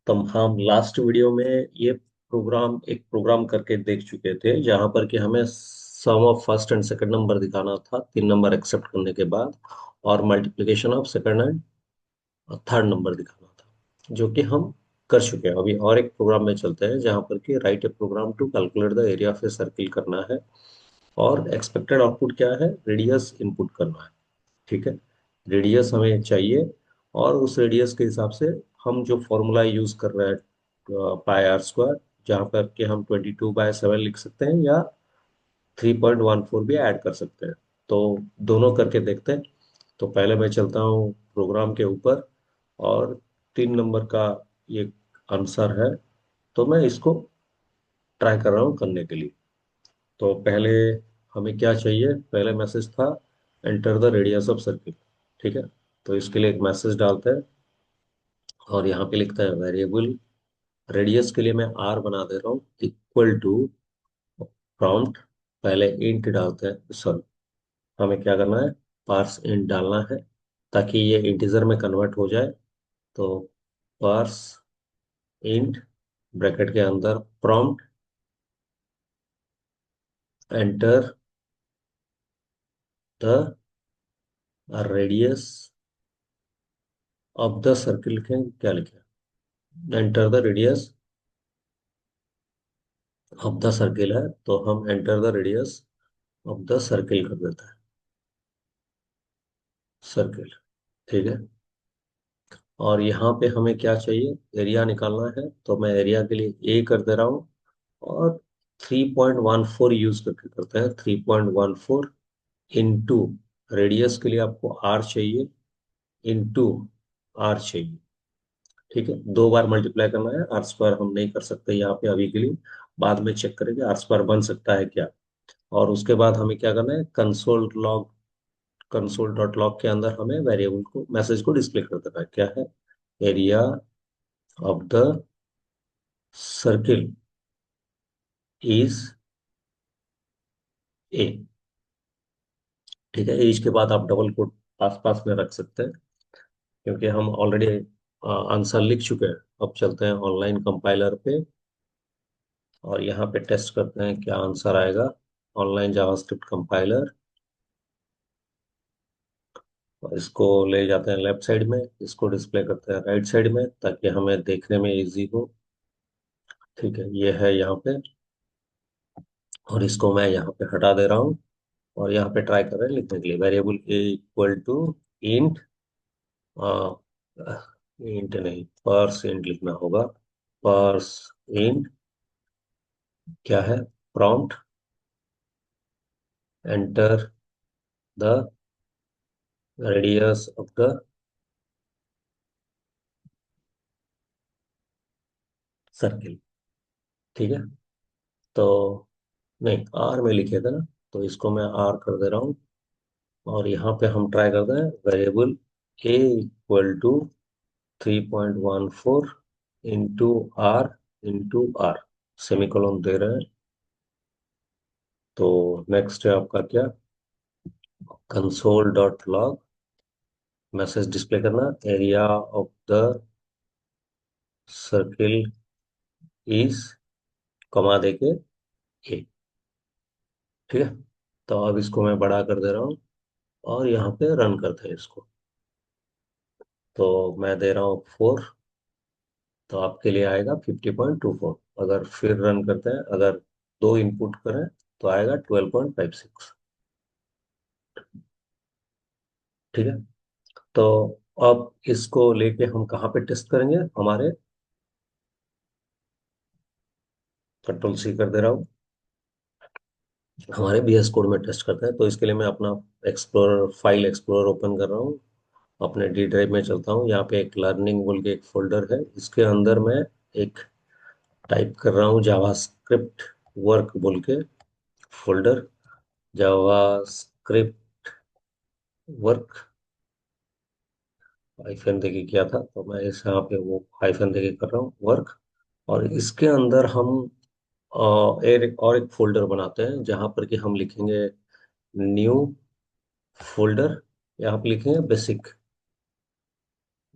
तो हम last video में ये एक प्रोग्राम करके देख चुके थे जहां पर कि हमें sum of first and second number दिखाना था, तीन नंबर एक्सेप्ट करने के बाद, और multiplication of second and third number दिखाना था, जो कि हम कर चुके हैं। अभी और एक प्रोग्राम में चलते हैं जहां पर कि write a program to calculate the area of a circle करना है, और एक्सपेक्टेड आउटपुट क्या है, रेडियस इनपुट करना है। ठीक है, रेडियस हमें चाहिए, और उस रेडियस के हिसाब से हम जो फॉर्मूला यूज कर रहे हैं, पाई आर स्क्वायर, जहाँ पर कि हम 22/7 लिख सकते हैं, या 3.14 भी ऐड कर सकते हैं। तो दोनों करके देखते हैं। तो पहले मैं चलता हूँ प्रोग्राम के ऊपर, और तीन नंबर का ये आंसर है, तो मैं इसको ट्राई कर रहा हूँ करने के लिए। तो पहले हमें क्या चाहिए, पहले मैसेज था enter the radius of circle. ठीक है, तो इसके लिए एक मैसेज डालते हैं, और यहाँ पे लिखता है वेरिएबल रेडियस के लिए मैं आर बना दे रहा हूँ इक्वल टू प्रॉम्प्ट। पहले इंट डालते हैं, सॉरी, हमें क्या करना है, पार्स इंट डालना है, ताकि ये इंटीजर में कन्वर्ट हो जाए। तो पार्स इंट ब्रैकेट के अंदर prompt enter the radius of the circle के क्या लिखे, enter the radius of the circle है, तो हम enter the radius of the circle कर देते हैं, सर्किल। ठीक है, और यहाँ पे हमें क्या चाहिए, एरिया निकालना है, तो मैं एरिया के लिए ए कर दे रहा हूँ, और 3.14 यूज करके करते हैं, 3.14 इंटू रेडियस के लिए आपको आर चाहिए, इंटू आर चाहिए। ठीक है, दो बार मल्टीप्लाई करना है, आर स्क्वायर हम नहीं कर सकते यहाँ पे अभी के लिए, बाद में चेक करेंगे आर स्क्वायर बन सकता है क्या। और उसके बाद हमें क्या करना है, कंसोल डॉट लॉग के अंदर हमें वेरिएबल को, मैसेज को डिस्प्ले कर देना है, क्या है, area of the circle is a. ठीक है, एज के बाद आप डबल कोट पास पास में रख सकते हैं, क्योंकि हम ऑलरेडी आंसर लिख चुके हैं। अब चलते हैं ऑनलाइन कंपाइलर पे, और यहाँ पे टेस्ट करते हैं क्या आंसर आएगा। ऑनलाइन जावास्क्रिप्ट कंपाइलर, और इसको ले जाते हैं लेफ्ट साइड में, इसको डिस्प्ले करते हैं राइट साइड में, ताकि हमें देखने में इजी हो। ठीक है, ये है यहाँ पे, और इसको मैं यहाँ पे हटा दे रहा हूँ, और यहाँ पे ट्राई कर रहे हैं लिखने के लिए variable a equal to int, int नहीं, पर्स इंट लिखना होगा। पर्स इंट क्या है, prompt enter the radius of the circle. ठीक है, तो नहीं, आर में लिखे थे ना, तो इसको मैं आर कर दे रहा हूँ, और यहाँ पे हम ट्राई करते हैं variable a equal to 3.14 into r, into r, semicolon दे रहे हैं। तो नेक्स्ट है आपका क्या, console dot log, message display करना, area of the circle is, comma देके ए। ठीक है, तो अब इसको मैं बड़ा कर दे रहा हूँ, और यहाँ पे रन करते हैं इसको। तो मैं दे रहा हूँ 4, तो आपके लिए आएगा 50.24। अगर फिर रन करते हैं, अगर दो इनपुट करें, तो आएगा 12.56। ठीक है, तो अब इसको लेके हम कहाँ पे टेस्ट करेंगे, हमारे, कंट्रोल सी कर दे रहा हूँ, हमारे बीएस कोड में टेस्ट करते हैं। तो इसके लिए मैं अपना एक्सप्लोरर, फाइल एक्सप्लोरर ओपन कर रहा हूँ, अपने डी ड्राइव में चलता हूँ। यहाँ पे एक लर्निंग बोल के एक फोल्डर है, इसके अंदर मैं एक टाइप कर रहा हूँ जावास्क्रिप्ट वर्क बोल के फोल्डर, जावास्क्रिप्ट वर्क, हाइफन देके किया था, तो मैं इस यहाँ पे वो हाइफन देके कर रहा हूँ वर्क। और इसके अंदर हम एक फोल्डर बनाते हैं, जहाँ पर कि हम लिखेंगे न्यू फोल्डर, यहाँ पे लिखेंगे बेसिक।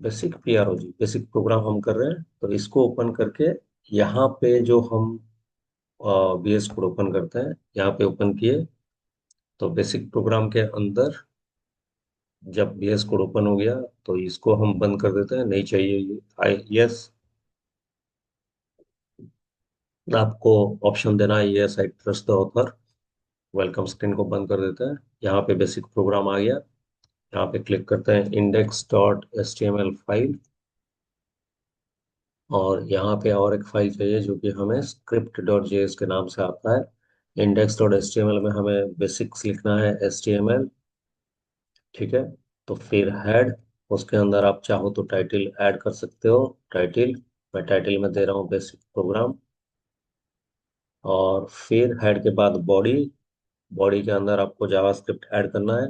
बेसिक पीआरओ जी, बेसिक प्रोग्राम हम कर रहे हैं, तो इसको ओपन करके यहाँ पे जो हम बीएस कोड ओपन करते हैं, यहाँ पे ओपन किए, तो बेसिक प्रोग्राम के अंदर जब बीएस कोड ओपन हो गया तो इसको हम बंद कर देते हैं, नहीं चाहिए ये। आई यस, आपको ऑप्शन देना है yes I trust the author. Welcome screen को बंद कर देते हैं। यहाँ पे बेसिक प्रोग्राम आ गया। यहाँ पे क्लिक करते हैं index dot H T M L file, और यहाँ पे और एक फाइल चाहिए जो कि हमें स्क्रिप्ट डॉट जेएस के नाम से आता है। Index dot H T M L में हमें बेसिक्स लिखना है, एच टी एम एल। ठीक है, तो फिर हेड, उसके अंदर आप चाहो तो टाइटल ऐड कर सकते हो। टाइटल, मैं टाइटल में दे रहा हूँ बेसिक प्रोग्राम। और फिर हेड के बाद बॉडी, बॉडी के अंदर आपको जावास्क्रिप्ट ऐड करना है।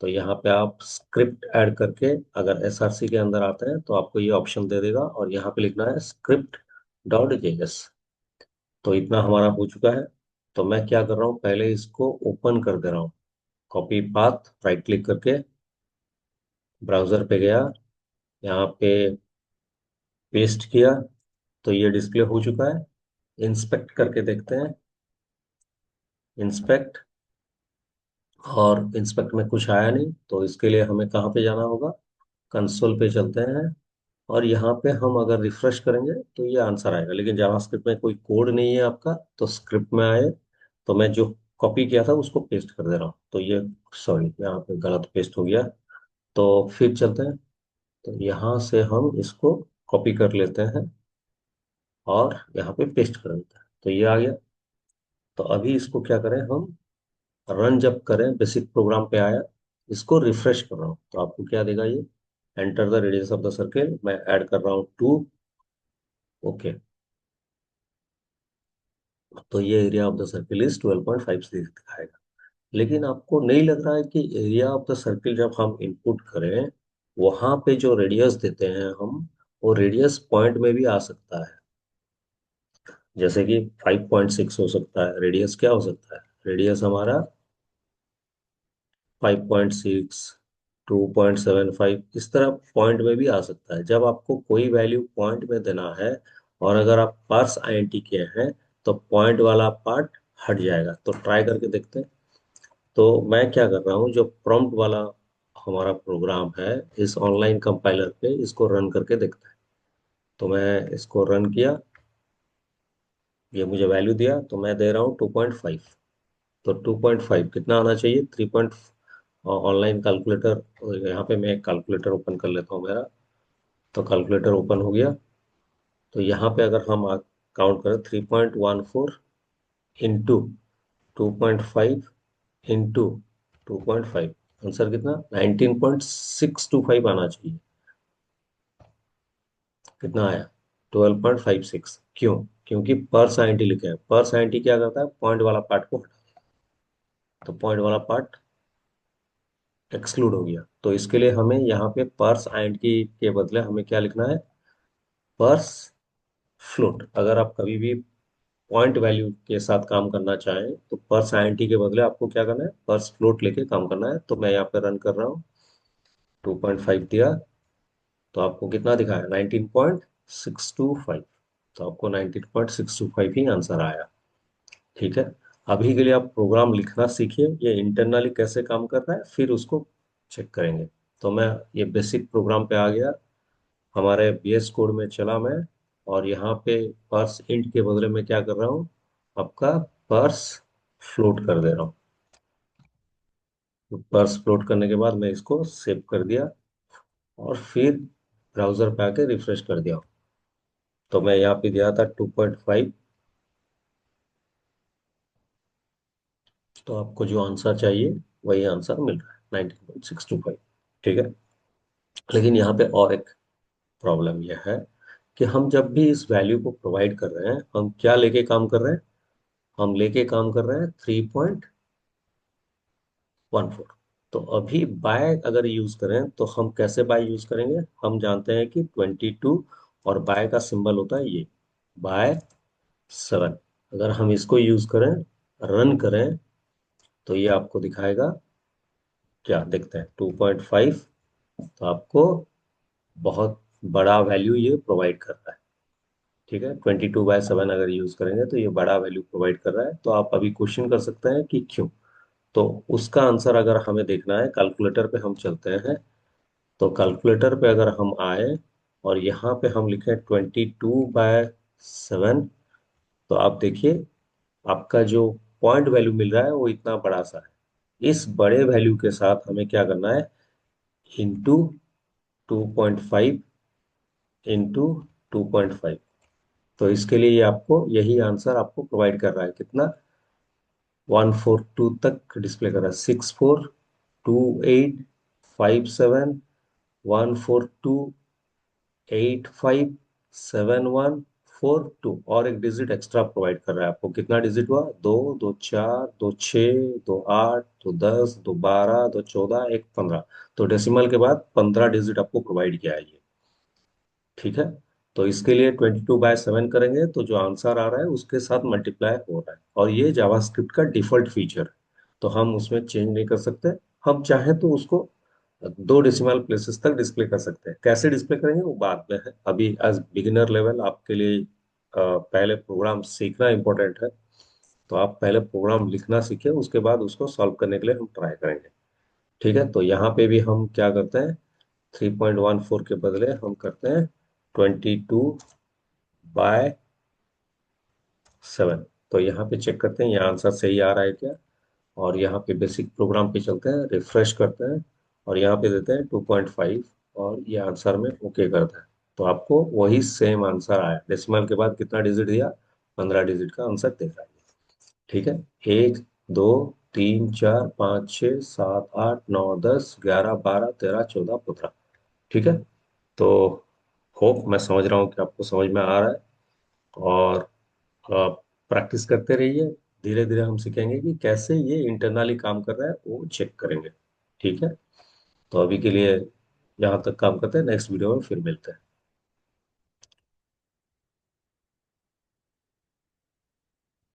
तो यहाँ पे आप स्क्रिप्ट ऐड करके, अगर एसआरसी के अंदर आता है तो आपको ये ऑप्शन दे देगा, और यहाँ पे लिखना है स्क्रिप्ट डॉट जेएस। तो इतना हमारा हो चुका है। तो मैं क्या कर रहा हूँ, पहले इसको ओपन कर दे रहा हूँ। कॉपी पाथ, राइट क्लिक करके ब्राउजर पे गया, यहाँ पे पेस्ट किया, तो ये डिस्प्ले हो चुका है। इंस्पेक्ट करके देखते हैं। इंस्पेक्ट, और इंस्पेक्ट में कुछ आया नहीं, तो इसके लिए हमें कहाँ पे जाना होगा, कंसोल पे चलते हैं। और यहाँ पे हम अगर रिफ्रेश करेंगे तो ये आंसर आएगा, लेकिन जावास्क्रिप्ट में कोई कोड नहीं है आपका, तो स्क्रिप्ट में आए। तो मैं जो कॉपी किया था उसको पेस्ट कर दे रहा हूँ, तो ये, सॉरी यहाँ पे गलत पेस्ट हो गया। तो फिर चलते हैं। तो यहाँ से हम इसको कॉपी कर लेते हैं और यहाँ पे पेस्ट कर देते हैं, तो ये आ गया। तो अभी इसको क्या करें हम, रन जब करें, बेसिक प्रोग्राम पे आया, इसको रिफ्रेश कर रहा हूँ, तो आपको क्या देगा ये, enter the radius of the circle, मैं ऐड कर रहा हूँ 2। ओके, तो ये area of the circle is 12.56 दिखाएगा। लेकिन आपको नहीं लग रहा है कि एरिया ऑफ द सर्किल जब हम इनपुट करें, वहां पे जो रेडियस देते हैं हम, वो रेडियस पॉइंट में भी आ सकता है। जैसे कि 5.6 हो सकता है रेडियस, क्या हो सकता है रेडियस हमारा, 5.6, 2.75, इस तरह पॉइंट में भी आ सकता है। जब आपको कोई वैल्यू पॉइंट में देना है, और अगर आप पार्स आईएनटी किए हैं, तो पॉइंट वाला पार्ट हट जाएगा। तो ट्राई करके देखते हैं। तो मैं क्या कर रहा हूँ, जो प्रॉम्प्ट वाला हमारा प्रोग्राम है, इस ऑनलाइन कंपाइलर पे इसको रन करके देखते हैं। तो मैं इसको रन किया, ये मुझे वैल्यू दिया, तो मैं दे रहा हूँ 2.5। तो 2.5 कितना आना चाहिए, 3 ऑनलाइन कैलकुलेटर, यहाँ पे मैं एक कैलकुलेटर ओपन कर लेता हूँ मेरा। तो कैलकुलेटर ओपन हो गया। तो यहाँ पे अगर हम काउंट करें, 3.14 इंटू 2.5 इंटू 2.5, आंसर कितना, 19.625 आना चाहिए। कितना आया, 12.56। क्यों, क्योंकि पर साइंटी लिखा है। पर साइंटी क्या करता है, पॉइंट वाला पार्ट को हटा, तो पॉइंट वाला पार्ट एक्सक्लूड हो गया। तो इसके लिए हमें यहाँ पे पर्स आइडेंटिटी के बदले हमें क्या लिखना है, पर्स फ्लोट। अगर आप कभी भी पॉइंट वैल्यू के साथ काम करना चाहें, तो पर्स आइडेंटिटी के बदले आपको क्या करना है, पर्स फ्लोट लेके काम करना है। तो मैं यहाँ पे रन कर रहा हूँ, 2.5 दिया, तो आपको कितना दिखाया, 19.625। तो आपको 19.625 ही आंसर आया। ठीक है, अभी के लिए आप प्रोग्राम लिखना सीखिए, ये इंटरनली कैसे काम कर रहा है, फिर उसको चेक करेंगे। तो मैं ये बेसिक प्रोग्राम पे आ गया, हमारे बीएस कोड में चला मैं, और यहाँ पे पर्स इंट के बदले में क्या कर रहा हूँ, आपका पर्स फ्लोट कर दे रहा हूँ। तो पर्स फ्लोट करने के बाद मैं इसको सेव कर दिया, और फिर ब्राउजर पे आके रिफ्रेश कर दिया। तो मैं यहाँ पे दिया था 2.5, तो आपको जो आंसर चाहिए वही आंसर मिल रहा है, 19.625। ठीक है, लेकिन यहाँ पे और एक प्रॉब्लम यह है कि हम जब भी इस वैल्यू को प्रोवाइड कर रहे हैं, हम क्या लेके काम कर रहे हैं, हम लेके काम कर रहे हैं 3.14। तो अभी बाय अगर यूज करें, तो हम कैसे बाय यूज करेंगे, हम जानते हैं कि 22, और बाय का सिंबल होता है ये, बाय 7। अगर हम इसको यूज करें, रन करें, तो ये आपको दिखाएगा क्या, देखते हैं 2.5, तो आपको बहुत बड़ा वैल्यू ये प्रोवाइड कर रहा है। ठीक है, 22/7 अगर यूज करेंगे तो ये बड़ा वैल्यू प्रोवाइड कर रहा है। तो आप अभी क्वेश्चन कर सकते हैं कि क्यों। तो उसका आंसर अगर हमें देखना है, कैलकुलेटर पे हम चलते हैं। तो कैलकुलेटर पे अगर हम आए और यहाँ पे हम लिखें 22/7, तो आप देखिए आपका जो पॉइंट वैल्यू मिल रहा है वो इतना बड़ा सा है। इस बड़े वैल्यू के साथ हमें क्या करना है, इंटू 2.5 इंटू 2.5। तो इसके लिए ये आपको यही आंसर आपको प्रोवाइड कर रहा है, कितना, 142 तक डिस्प्ले कर रहा है। 642857 142 857142 और एक डिजिट एक्स्ट्रा प्रोवाइड कर रहा है आपको। कितना डिजिट हुआ, 2 2 4 2 6 2 8 2 10 2 12 2 14 1 15। तो डेसिमल के बाद 15 डिजिट आपको प्रोवाइड किया है ये। ठीक है, तो इसके लिए 22/7 करेंगे तो जो आंसर आ रहा है उसके साथ मल्टीप्लाई हो रहा है, और ये जावास्क्रिप्ट का डिफॉल्ट फीचर है। तो हम उसमें चेंज नहीं कर सकते। हम चाहें तो उसको 2 डेसिमल प्लेसेस तक डिस्प्ले कर सकते हैं। कैसे डिस्प्ले करेंगे वो बाद में है। अभी एज बिगिनर लेवल आपके लिए पहले प्रोग्राम सीखना इंपॉर्टेंट है। तो आप पहले प्रोग्राम लिखना सीखें, उसके बाद उसको सॉल्व करने के लिए हम ट्राई करेंगे। ठीक है, तो यहाँ पे भी हम क्या करते हैं, 3.14 के बदले हम करते हैं 22/7। तो यहाँ पे चेक करते हैं ये आंसर सही आ रहा है क्या। और यहाँ पे बेसिक प्रोग्राम पे चलते हैं, रिफ्रेश करते हैं और यहाँ पे देते हैं 2.5 और ये आंसर में ओके करता है। तो आपको वही सेम आंसर आया। डेसिमल के बाद कितना डिजिट दिया, 15 डिजिट का आंसर दे रहा है। ठीक है, 1 2 3 4 5 6 7 8 9 10 11 12 13 14 15। ठीक है, तो होप मैं समझ रहा हूँ कि आपको समझ में आ रहा है। और प्रैक्टिस करते रहिए। धीरे धीरे हम सीखेंगे कि कैसे ये इंटरनली काम कर रहा है, वो चेक करेंगे। ठीक है, तो अभी के लिए यहाँ तक काम करते हैं, नेक्स्ट वीडियो में फिर मिलते हैं।